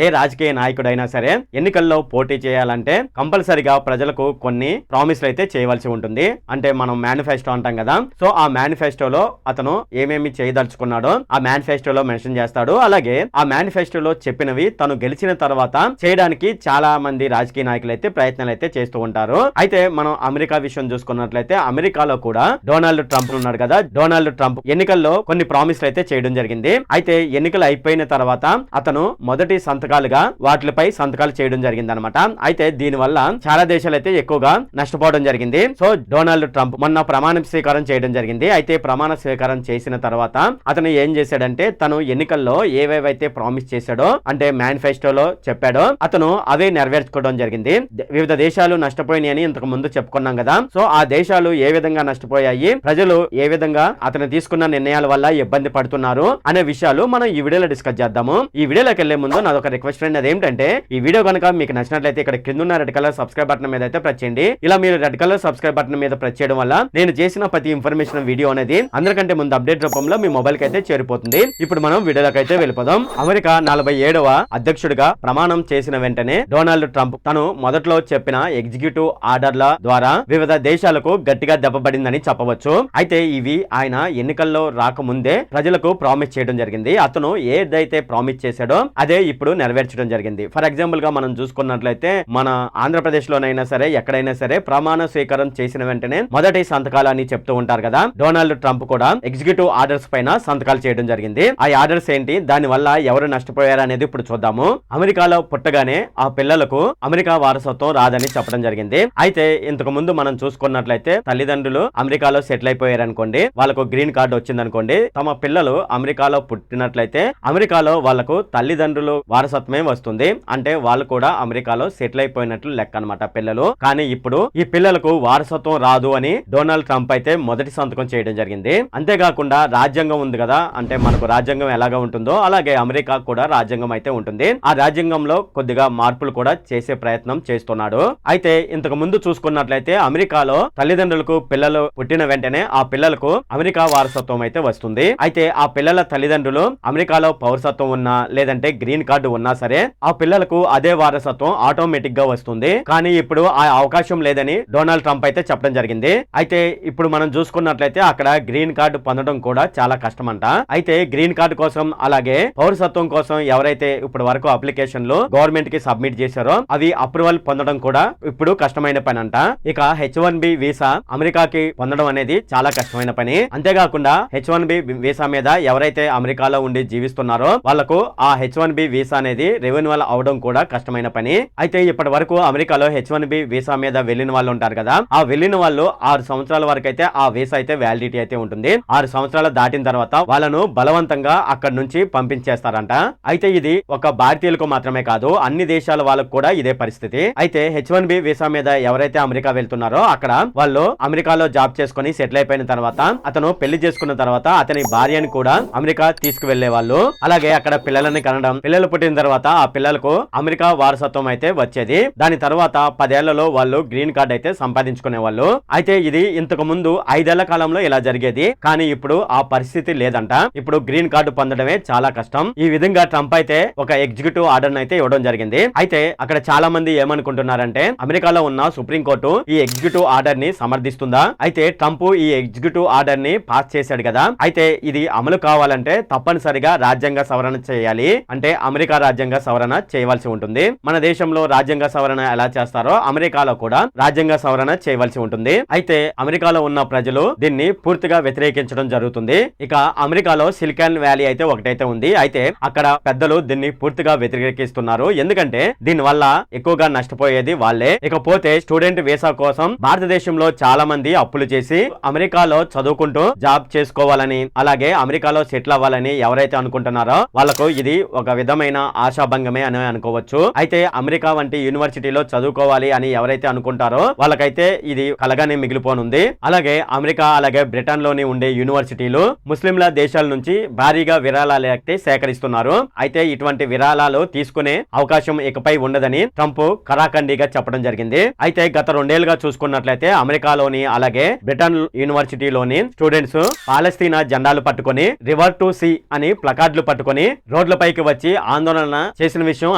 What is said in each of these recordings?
ఏ రాజకీయ నాయకుడైనా సరే ఎన్నికల్లో పోటీ చేయాలంటే కంపల్సరిగా ప్రజలకు కొన్ని ప్రామిస్లు అయితే చేయవలసి ఉంటుంది. అంటే మనం మేనిఫెస్టో అంటాం కదా, సో ఆ మేనిఫెస్టోలో అతను ఏమేమి చేయదలుచుకున్నాడో ఆ మేనిఫెస్టోలో మెన్షన్ చేస్తాడు. అలాగే ఆ మేనిఫెస్టోలో చెప్పినవి తను గెలిచిన తర్వాత చేయడానికి చాలా మంది రాజకీయ నాయకులు అయితే ప్రయత్నాలు అయితే చేస్తూ ఉంటారు. అయితే మనం అమెరికా విషయం చూసుకున్నట్లయితే అమెరికాలో కూడా డొనాల్డ్ ట్రంప్ ఉన్నాడు కదా, డొనాల్డ్ ట్రంప్ ఎన్నికల్లో కొన్ని ప్రామిస్లు అయితే చేయడం జరిగింది. అయితే ఎన్నికలు అయిపోయిన తర్వాత అతను మొదటి సంతకాలుగా వాటిపై సంతకాలు చేయడం జరిగింది అనమాట. అయితే దీని వల్ల చాలా దేశాలు అయితే ఎక్కువగా నష్టపోవడం జరిగింది. సో డొనాల్డ్ ట్రంప్ మొన్న ప్రమాణ స్వీకారం చేయడం జరిగింది. అయితే ప్రమాణ స్వీకారం చేసిన తర్వాత అతను ఏం చేశాడంటే తను ఎన్నికల్లో ఏవేవైతే ప్రామిస్ చేశాడో అంటే మేనిఫెస్టోలో చెప్పాడో అతను అవే నెరవేర్చుకోవడం జరిగింది. వివిధ దేశాలు నష్టపోయినాయని ఇంతకు ముందు చెప్పుకున్నాం కదా, సో ఆ దేశాలు ఏ విధంగా నష్టపోయాయి, ప్రజలు ఏ విధంగా అతను తీసుకున్న నిర్ణయాల వల్ల ఇబ్బంది పడుతున్నారు అనే విషయాలు మనం ఈ వీడియోలో డిస్కస్ చేద్దాము. ఈ వీడియోలోకి వెళ్లే ముందు నాదొక రిక్వెస్ట్ ఫ్రెండ్, అదేంటంటే ఈ వీడియో కనుక మీకు నచ్చినట్లయితే ఇక్కడ కింద ఉన్న రెడ్ కలర్ సబ్స్క్రైబ్ బటన్ మీద అయితే ప్రెస్ చేయండి. ఇలా మీరు రెడ్ కలర్ సబ్స్క్రైబ్ బటన్ మీద ప్రెస్ చేయడం వల్ల నేను చేసిన ప్రతి ఇన్ఫర్మేషన్ వీడియో అనేది అందరికంటే ముందు అప్డేట్ రూపంలో మీ మొబైల్ కి అయితే చేరిపోతుంది. ఇప్పుడు మనం వీడియోలోకి అయితే వెళ్ళిపోదాం. అమెరికా 47వ అధ్యక్షుడిగా ప్రమాణం చేసిన వెంటనే డొనాల్డ్ ట్రంప్ తను మొదట్లో చెప్పిన ఎగ్జిక్యూటివ్ ఆర్డర్ల ద్వారా వివిధ దేశాలకు గట్టిగా దెబ్బపడిందని చెప్పవచ్చు. అయితే ఇవి ఆయన ఎన్నికల్లో రాకముందే ప్రజలకు ప్రామిస్ చేయడం జరిగింది. అతను ఏదైతే ప్రామిస్ చేశాడో అదే ఇప్పుడు నెరవేర్చడం జరిగింది. ఫర్ ఎగ్జాంపుల్ గా మనం చూసుకున్నట్లయితే మన ఆంధ్రప్రదేశ్ లోనైనా సరే ఎక్కడైనా సరే ప్రమాణ స్వీకారం చేసిన వెంటనే మొదటి సంతకాలు అని చెప్తూ ఉంటారు కదా, డొనాల్డ్ ట్రంప్ కూడా ఎగ్జిక్యూటివ్ ఆర్డర్స్ పైన సంతకాలు చేయడం జరిగింది. ఆ ఆర్డర్స్ ఏంటి, దాని వల్ల ఎవరు నష్టపోయారు అనేది ఇప్పుడు చూద్దాము. అమెరికాలో పుట్టగానే ఆ పిల్లలకు అమెరికా వారసత్వం రాదని చెప్పడం జరిగింది. అయితే ఇంతకు ముందు మనం చూసుకున్నట్లయితే తల్లిదండ్రులు అమెరికాలో సెటిల్ అయిపోయారు అనుకోండి, వాళ్ళకు గ్రీన్ కార్డు వచ్చింది అనుకోండి, తమ పిల్లలు అమెరికాలో పుట్టినట్లయితే అమెరికాలో వాళ్ళకు తల్లిదండ్రులు వారసత్వమే వస్తుంది. అంటే వాళ్ళు కూడా అమెరికాలో సెటిల్ అయిపోయినట్లు లెక్క అనమాట పిల్లలు. కానీ ఇప్పుడు ఈ పిల్లలకు వారసత్వం రాదు అని డొనాల్డ్ ట్రంప్ అయితే మొదటి సంతకం చేయడం జరిగింది. అంతేకాకుండా రాజ్యాంగం ఉంది కదా, అంటే మనకు రాజ్యాంగం ఎలాగా ఉంటుందో అలాగే అమెరికా కూడా రాజ్యాంగం అయితే ఉంటుంది. ఆ రాజ్యాంగంలో కొద్దిగా మార్పులు కూడా చేసే ప్రయత్నం చేస్తున్నాడు. అయితే ఇంతకు ముందు చూసుకున్నట్లయితే అమెరికాలో తల్లిదండ్రులకు పిల్లలు పుట్టిన వెంటనే ఆ పిల్లలకు అమెరికా వారసత్వం అయితే వస్తుంది. అయితే ఆ పిల్లల తల్లిదండ్రులు అమెరికాలో పౌరసత్వం ఉన్నా లేదంటే గ్రీన్ కార్డు ఉన్నా సరే ఆ పిల్లలకు అదే వారసత్వం ఆటోమేటిక్ గా వస్తుంది. కానీ ఇప్పుడు ఆ అవకాశం లేదని డొనాల్డ్ ట్రంప్ అయితే చెప్పడం జరిగింది. అయితే ఇప్పుడు మనం చూసుకున్నట్లయితే అక్కడ గ్రీన్ కార్డు పొందడం కూడా చాలా కష్టమంట. అయితే గ్రీన్ కార్డు కోసం అలాగే పౌరసత్వం కోసం ఎవరైతే ఇప్పుడు వరకు అప్లికేషన్లు గవర్నమెంట్ కి సబ్మిట్ చేశారో అవి అప్రూవల్ పొందడం కూడా ఇప్పుడు కష్టమైన పని అంట. ఇక H1B వీసా అమెరికాకి పొందడం అనేది చాలా కష్టమైన పని. అంతేకాకుండా H1B వీసా మీద ఎవరైతే అమెరికాలో ఉండి జీవిస్తున్నారో వాళ్లకు ఆ H1B వీసా అనేది రెన్యువల్ అవడం కూడా కష్టమైన పని. అయితే ఇప్పటి వరకు అమెరికాలో H1B వీసా మీద వెళ్ళిన వాళ్ళు ఉంటారు కదా, ఆ వెళ్ళిన వాళ్ళు 6 సంవత్సరాల వరకు అయితే ఆ వీసా అయితే వ్యాలిడిటీ అయితే ఉంటుంది. 6 సంవత్సరాలు దాటిన తర్వాత వాళ్ళను బలవంతంగా అక్కడ నుంచి పంపించేస్తారంట. అయితే ఇది ఒక భారతీయులకు మాత్రమే కాదు, అన్ని దేశాల వాళ్ళకు కూడా ఇదే పరిస్థితి. అయితే H1B వీసా మీద ఎవరైతే అమెరికా వెళ్తున్నారో అక్కడ వాళ్ళు అమెరికాలో జాబ్ చేసుకుని సెటిల్ అయిపోయిన తర్వాత అతను పెళ్లి చేసుకున్న తర్వాత అతని భార్యని కూడా అమెరికా తీసుకువెళ్లే వాళ్ళు. అలాగే అక్కడ పిల్లలని కనడం, పిల్లలు పుట్టిన తర్వాత ఆ పిల్లలకు అమెరికా వారసత్వం అయితే వచ్చేది. దాని తర్వాత 10 ఏళ్లలో వాళ్ళు గ్రీన్ కార్డ్ అయితే సంపాదించుకునే వాళ్ళు. అయితే ఇది ఇంతకు ముందు 5 ఏళ్ల కాలంలో ఇలా జరిగేది, కానీ ఇప్పుడు ఆ పరిస్థితి లేదంట. ఇప్పుడు గ్రీన్ కార్డు పొందడమే చాలా కష్టం. ఈ విధంగా ట్రంప్ అయితే ఒక ఎగ్జిక్యూటివ్ ఆర్డర్ అయితే ఇవ్వడం జరిగింది. అయితే అక్కడ చాలా మంది ఏమనుకుంటున్నారంటే అమెరికాలో ఉన్న సుప్రీంకోర్టు ఈ ఎగ్జిక్యూటివ్ ఆర్డర్ ని సమర్థిస్తుందా? అయితే ట్రంప్ ఈ ఎగ్జిక్యూటివ్ ఆర్డర్ ని పాస్ చేశాడు కదా, అయితే ఇది అమలు కావాలంటే తప్పనిసరిగా రాజ్యాంగ సవరణ చేయాలి. అంటే అమెరికా రాజ్యాంగ సవరణ చేయవలసి ఉంటుంది. మన దేశంలో రాజ్యాంగ సవరణ ఎలా చేస్తారో అమెరికాలో కూడా రాజ్యాంగ సవరణ చేయవలసి ఉంటుంది. అయితే అమెరికాలో ఉన్న ప్రజలు దీన్ని పూర్తిగా వ్యతిరేకించడం జరుగుతుంది. ఇక అమెరికాలో సిలికాన్ వ్యాలీ అయితే ఒకటైతే ఉంది. అయితే అక్కడ పెద్దలు దీన్ని పూర్తిగా వ్యతిరేకిస్తున్నారు. ఎందుకంటే దీని వల్ల ఎక్కువగా నష్టపోయేది వాళ్ళే. ఇకపోతే స్టూడెంట్ వీసా కోసం భారతదేశంలో చాలా మంది అప్పులు చేసి అమెరికాలో చదువుకుంటూ జాబ్ చేసుకోవాలని అలాగే అమెరికాలో సెటిల్ అవ్వాలని ఎవరైతే అనుకుంటున్నారో వాళ్ళకు ఇది ఒక విధమైన ఆశాభంగమే అని అనుకోవచ్చు. అయితే అమెరికా వంటి యూనివర్సిటీలో చదువుకోవాలి అని ఎవరైతే అనుకుంటారో వాళ్ళకైతే ఇది కలగానే మిగిలిపోనుంది. అలాగే అమెరికా అలాగే బ్రిటన్ లోని ఉండే యూనివర్సిటీలు ముస్లింల దేశాల నుంచి భారీగా విరాళాలు అయితే సేకరిస్తున్నారు. అయితే ఇటువంటి విరాళాలు తీసుకునే అవకాశం ఇకపై ఉండదని ట్రంప్ కరాఖండిగా చెప్పడం జరిగింది. అయితే గత 2 ఏళ్లుగా చూసుకున్నట్లయితే అమెరికాలోని అలాగే బ్రిటన్ యూనివర్సిటీలోని స్టూడెంట్స్ పాలస్తీనా జెండాలు పట్టుకొని రివర్ టు సీ అని ప్లకార్డులు పట్టుకొని రోడ్లపైకి వచ్చి ఆందోళన ఆందోళన చేసిన విషయం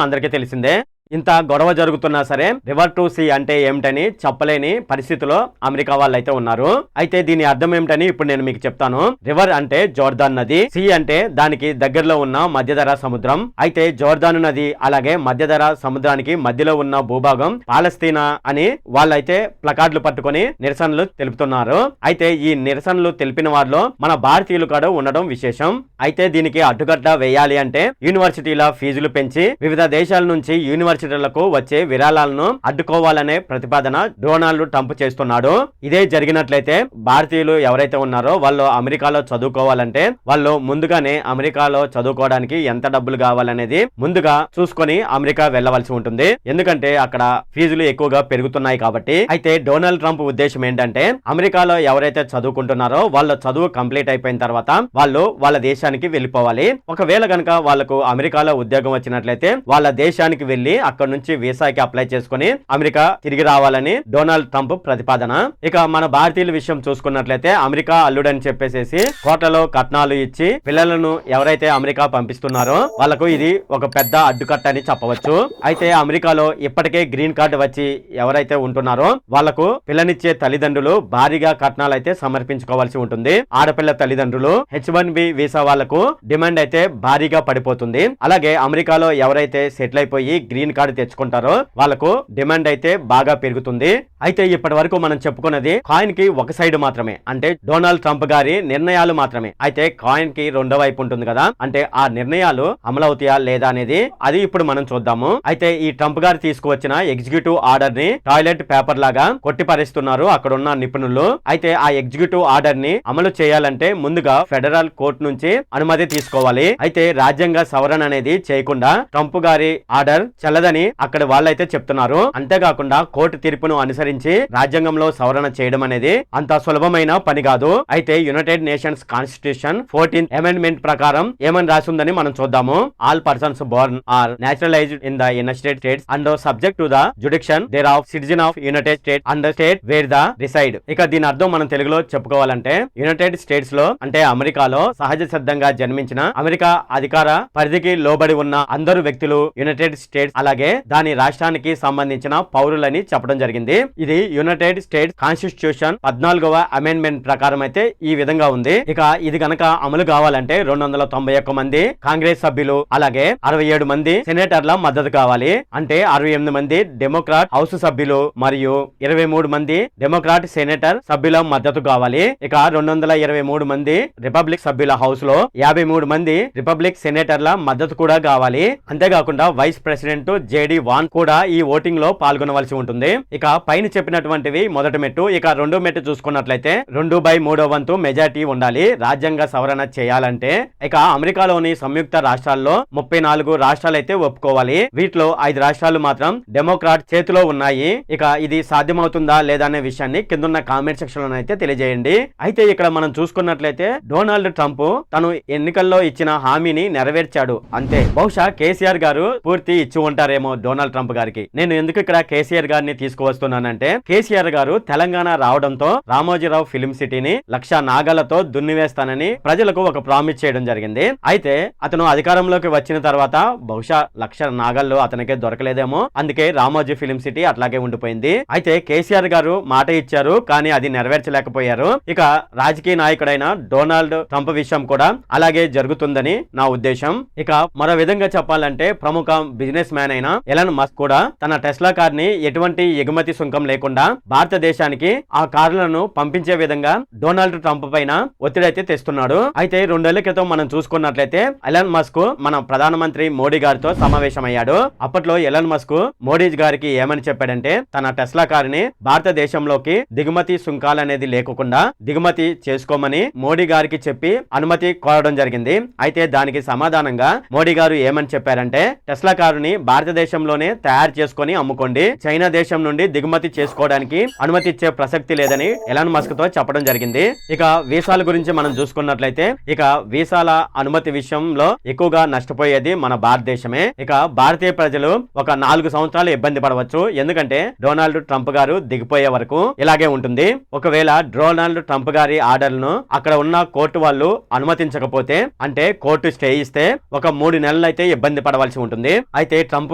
అందరికీ తెలిసిందే. ఇంత గొడవ జరుగుతున్నా సరే రివర్ టు సీ అంటే ఏమిటని చెప్పలేని పరిస్థితిలో అమెరికా వాళ్ళు అయితే ఉన్నారు. అయితే దీని అర్థం ఏమిటని ఇప్పుడు నేను మీకు చెప్తాను. రివర్ అంటే జోర్దాన్ నది, సీ అంటే దానికి దగ్గరలో ఉన్న మధ్యధరా సముద్రం. అయితే జోర్దాను నది అలాగే మధ్యధరా సముద్రానికి మధ్యలో ఉన్న భూభాగం పాలస్తీనా అని వాళ్ళైతే ప్లకార్డులు పట్టుకొని నిరసనలు తెలుపుతున్నారు. అయితే ఈ నిరసనలు తెలిపిన వారిలో మన భారతీయులు కూడా ఉండడం విశేషం. అయితే దీనికి అడ్డుకట్ట వేయాలి అంటే యూనివర్సిటీల ఫీజులు పెంచి వివిధ దేశాల నుంచి యూనివర్సిటీలకు వచ్చే విరాళాలను అడ్డుకోవాలనే ప్రతిపాదన డొనాల్డ్ ట్రంప్ చేస్తున్నాడు. ఇదే జరిగినట్లయితే భారతీయులు ఎవరైతే ఉన్నారో వాళ్ళు అమెరికాలో చదువుకోవాలంటే వాళ్ళు ముందుగానే అమెరికాలో చదువుకోవడానికి ఎంత డబ్బులు కావాలనేది ముందుగా చూసుకొని అమెరికా వెళ్ళవలసి ఉంటుంది. ఎందుకంటే అక్కడ ఫీజులు ఎక్కువగా పెరుగుతున్నాయి కాబట్టి. అయితే డొనాల్డ్ ట్రంప్ ఉద్దేశం ఏంటంటే అమెరికాలో ఎవరైతే చదువుకుంటున్నారో వాళ్ళ చదువు కంప్లీట్ అయిపోయిన తర్వాత వాళ్ళు వాళ్ళ దేశానికి వెళ్ళిపోవాలి. ఒకవేళ కనుక వాళ్ళకు అమెరికాలో ఉద్యోగం వచ్చినట్లయితే వాళ్ళ దేశానికి వెళ్లి అక్కడ నుంచి వీసాకి అప్లై చేసుకుని అమెరికా తిరిగి రావాలని డొనాల్డ్ ట్రంప్ ప్రతిపాదన. ఇక మన భారతీయుల విషయం చూసుకున్నట్లయితే అమెరికా అల్లుడని చెప్పేసి కోట్లలో కట్నాలు ఇచ్చి పిల్లలను ఎవరైతే అమెరికా పంపిస్తున్నారో వాళ్ళకు ఇది ఒక పెద్ద అడ్డుకట్ట అని చెప్పవచ్చు. అయితే అమెరికాలో ఇప్పటికే గ్రీన్ కార్డు వచ్చి ఎవరైతే ఉంటున్నారో వాళ్లకు పిల్లనిచ్చే తల్లిదండ్రులు భారీగా కట్నాలు అయితే సమర్పించుకోవాల్సి ఉంటుంది. ఆడపిల్ల తల్లిదండ్రులు H1B వీసా వాళ్లకు డిమాండ్ అయితే భారీగా పడిపోతుంది. అలాగే అమెరికాలో ఎవరైతే సెటిల్ అయిపోయి గ్రీన్ కార్డు తెచ్చుకుంటారో వాళ్ళకు డిమాండ్ అయితే బాగా పెరుగుతుంది. అయితే ఇప్పటి వరకు మనం చెప్పుకున్నది కాయిన్ కి ఒక సైడ్ మాత్రమే, అంటే డొనాల్డ్ ట్రంప్ గారి నిర్ణయాలు మాత్రమే. అయితే కాయిన్ కి రెండో వైపు ఉంటుంది కదా, అంటే ఆ నిర్ణయాలు అమలవుతాయా లేదా అనేది అది ఇప్పుడు మనం చూద్దాము. అయితే ఈ ట్రంప్ గారు తీసుకువచ్చిన ఎగ్జిక్యూటివ్ ఆర్డర్ ని టాయిలెట్ పేపర్ లాగా కొట్టిపరిస్తున్నారు అక్కడ ఉన్న నిపుణులు. అయితే ఆ ఎగ్జిక్యూటివ్ ఆర్డర్ ని అమలు చేయాలంటే ముందుగా ఫెడరల్ కోర్టు నుంచి అనుమతి తీసుకోవాలి. అయితే రాజ్యాంగ సవరణ అనేది చేయకుండా ట్రంప్ గారి ఆర్డర్ చెల్లదని అక్కడ వాళ్ళైతే చెప్తున్నారు. అంతేకాకుండా కోర్టు తీర్పును అనుసరించి రాజ్యాంగంలో సవరణ చేయడం అనేది అంత సులభమైన పని కాదు. అయితే United nations constitution 14th amendment ప్రకారం ఏమని రాసిందని మనం చూద్దాము. All persons born or naturalised in the United States and subject to the jurisdiction thereof citizen of United States and state where the reside. ఇక దీని అర్థం మనం తెలుగులో చెప్పుకోవాలంటే యునైటెడ్ స్టేట్స్ లో అంటే అమెరికాలో సహజ సిద్ధంగా జన్మించిన అమెరికా అధికార పరిధికి లోబడి ఉన్న అందరు వ్యక్తులు యునైటెడ్ స్టేట్స్ అలాగే దాని రాష్ట్రానికి సంబంధించిన పౌరులని చెప్పడం జరిగింది. ఇది యునైటెడ్ స్టేట్స్ కాన్స్టిట్యూషన్ 14వ అమెండ్మెంట్ ప్రకారం అయితే ఈ విధంగా ఉంది. ఇక ఇది గనక అమలు కావాలంటే 291 మంది కాంగ్రెస్ సభ్యులు అలాగే 67 మంది సెనేటర్ల మద్దతు కావాలి. అంటే 68 మంది డెమోక్రాట్ హౌస్ సభ్యులు మరియు 23 మంది డెమోక్రాట్ సెనేటర్ సభ్యుల మద్దతు కావాలి. ఇక 223 మంది రిపబ్లిక్ సభ్యుల హౌస్ లో 53 మంది రిపబ్లిక్ సెనేటర్ల మద్దతు కూడా కావాలి. అంతేకాకుండా వైస్ ప్రెసిడెంట్ జేడి వాన్ కూడా ఈ ఓటింగ్ లో పాల్గొనవలసి ఉంటుంది. ఇక పైన చెప్పినటువంటివి మొదటి మెట్టు. ఇక రెండో మెట్టు చూసుకున్నట్లయితే 2/3 వంతు మెజార్టీ ఉండాలి రాజ్యాంగ సవరణ చేయాలంటే. ఇక అమెరికాలోని సంయుక్త రాష్ట్రాల్లో 34 రాష్ట్రాలు అయితే ఒప్పుకోవాలి. వీటిలో 5 రాష్ట్రాలు మాత్రం డెమోక్రాట్ చేతిలో ఉన్నాయి. ఇక ఇది సాధ్యమవుతుందా లేదా అనే విషయాన్ని కింద కామెంట్ సెక్షన్ లో అయితే తెలియజేయండి. అయితే ఇక్కడ మనం చూసుకున్నట్లయితే డొనాల్డ్ ట్రంప్ తను ఎన్నికల్లో ఇచ్చిన హామీని నెరవేర్చాడు అంతే. బహుశా కేసీఆర్ గారు పూర్తి ఇచ్చి ఉంటారేమో డొనాల్డ్ ట్రంప్ గారికి. నేను ఎందుకు ఇక్కడ కేసీఆర్ గారిని తీసుకువస్తున్నానంటే కేసీఆర్ గారు తెలంగాణ రావడంతో రామోజీరావు ఫిలిం సిటీని 1,00,000 నాగాలతో దున్నివేస్తానని ప్రజలకు ఒక ప్రామిస్ చేయడం జరిగింది. అయితే అతను అధికారంలోకి వచ్చిన తర్వాత బహుశా 1,00,000 నాగాల్లో అతనికి దొరకలేదేమో, అందుకే రామోజీ ఫిలిం సిటీ అట్లాగే ఉండిపోయింది. అయితే కేసీఆర్ గారు మాట ఇచ్చారు కానీ అది నెరవేర్చలేకపోయారు. ఇక రాజకీయ నాయకుడైన డొనాల్డ్ ట్రంప్ విషయం కూడా అలాగే జరుగుతుందని నా ఉద్దేశం. ఇక మరో విధంగా చెప్పాలంటే ప్రముఖ బిజినెస్ మ్యాన్ అయిన ఎలన్ మస్క్ కూడా తన టెస్లా కార్ ని ఎటువంటి ఎగుమతి సుంకం లేకుండా భారతదేశానికి ఆ కార్లను పంపించే విధంగా డొనాల్డ్ ట్రంప్ పైన ఒత్తిడి అయితే తెస్తున్నాడు. అయితే 2 ఏళ్ల క్రితం మనం చూసుకున్నట్లయితే ఎలన్ మస్క్ మన ప్రధానమంత్రి మోడీ గారితో సమావేశమయ్యాడు. అప్పట్లో ఎలన్ మస్క్ మోడీ గారికి ఏమని చెప్పాడంటే తన టెస్లా కార్ ని భారతదేశంలోకి దిగుమతి సుంకాలనేది లేకుండా దిగుమతి చేసుకోమని మోడీ గారికి చెప్పి అనుమతి కోరడం జరిగింది. అయితే దానికి సమాధానంగా మోడీ గారు ఏమని చెప్పారంటే టెస్లా కారుని భారతదేశం భారతదేశంలోనే తయారు చేసుకొని అమ్ముకోండి, చైనా దేశం నుండి దిగుమతి చేసుకోవడానికి అనుమతి ఇచ్చే ప్రసక్తి లేదని ఎలాన్ మస్క్ తో చెప్పడం జరిగింది. ఇక వీసాల గురించి మనం చూసుకున్నట్లయితే ఇక వీసాల అనుమతి విషయంలో ఎక్కువగా నష్టపోయేది మన భారతదేశమే. ఇక భారతీయ ప్రజలు ఒక 4 సంవత్సరాలు ఇబ్బంది పడవచ్చు, ఎందుకంటే డొనాల్డ్ ట్రంప్ గారు దిగిపోయే వరకు ఇలాగే ఉంటుంది. ఒకవేళ డొనాల్డ్ ట్రంప్ గారి ఆర్డర్లను అక్కడ ఉన్న కోర్టు వాళ్ళు అనుమతించకపోతే, అంటే కోర్టు స్టే ఇస్తే ఒక 3 నెలలు అయితే ఇబ్బంది పడవలసి ఉంటుంది. అయితే ట్రంప్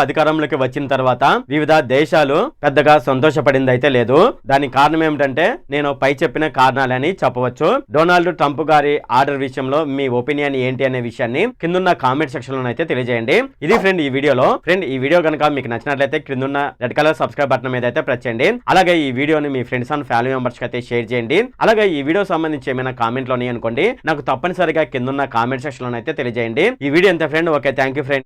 అధికారంలోకి వచ్చిన తర్వాత వివిధ దేశాలు పెద్దగా సంతోషపడింది అయితే లేదు. దానికి కారణం ఏమిటంటే నేను పై చెప్పిన కారణాలని చెప్పవచ్చు. డొనాల్డ్ ట్రంప్ గారి ఆర్డర్ విషయంలో మీ ఒపీనియన్ ఏంటి అనే విషయాన్ని కిందున్న కామెంట్ సెక్షన్ లో అయితే తెలియజేయండి. ఇది ఫ్రెండ్ ఈ వీడియోలో. ఫ్రెండ్ ఈ వీడియో కనుక మీకు నచ్చినట్లయితే క్రిందున్న రెడ్ కలర్ సబ్స్క్రైబ్ బటన్ మీద అయితే ప్రెస్ చేయండి. అలాగే ఈ వీడియోని మీ ఫ్రెండ్స్ అండ్ ఫ్యామిలీ మెంబర్స్ కి అయితే షేర్ చేయండి. అలాగే ఈ వీడియో సంబంధించి ఏమైనా కామెంట్లు ఉన్నాయి అనుకోండి, నాకు తప్పనిసరిగా కిందున్న కామెంట్ సెక్షన్ లో అయితే తెలియజేయండి. ఈ వీడియో ఎంత friend. Okay, thank you friend.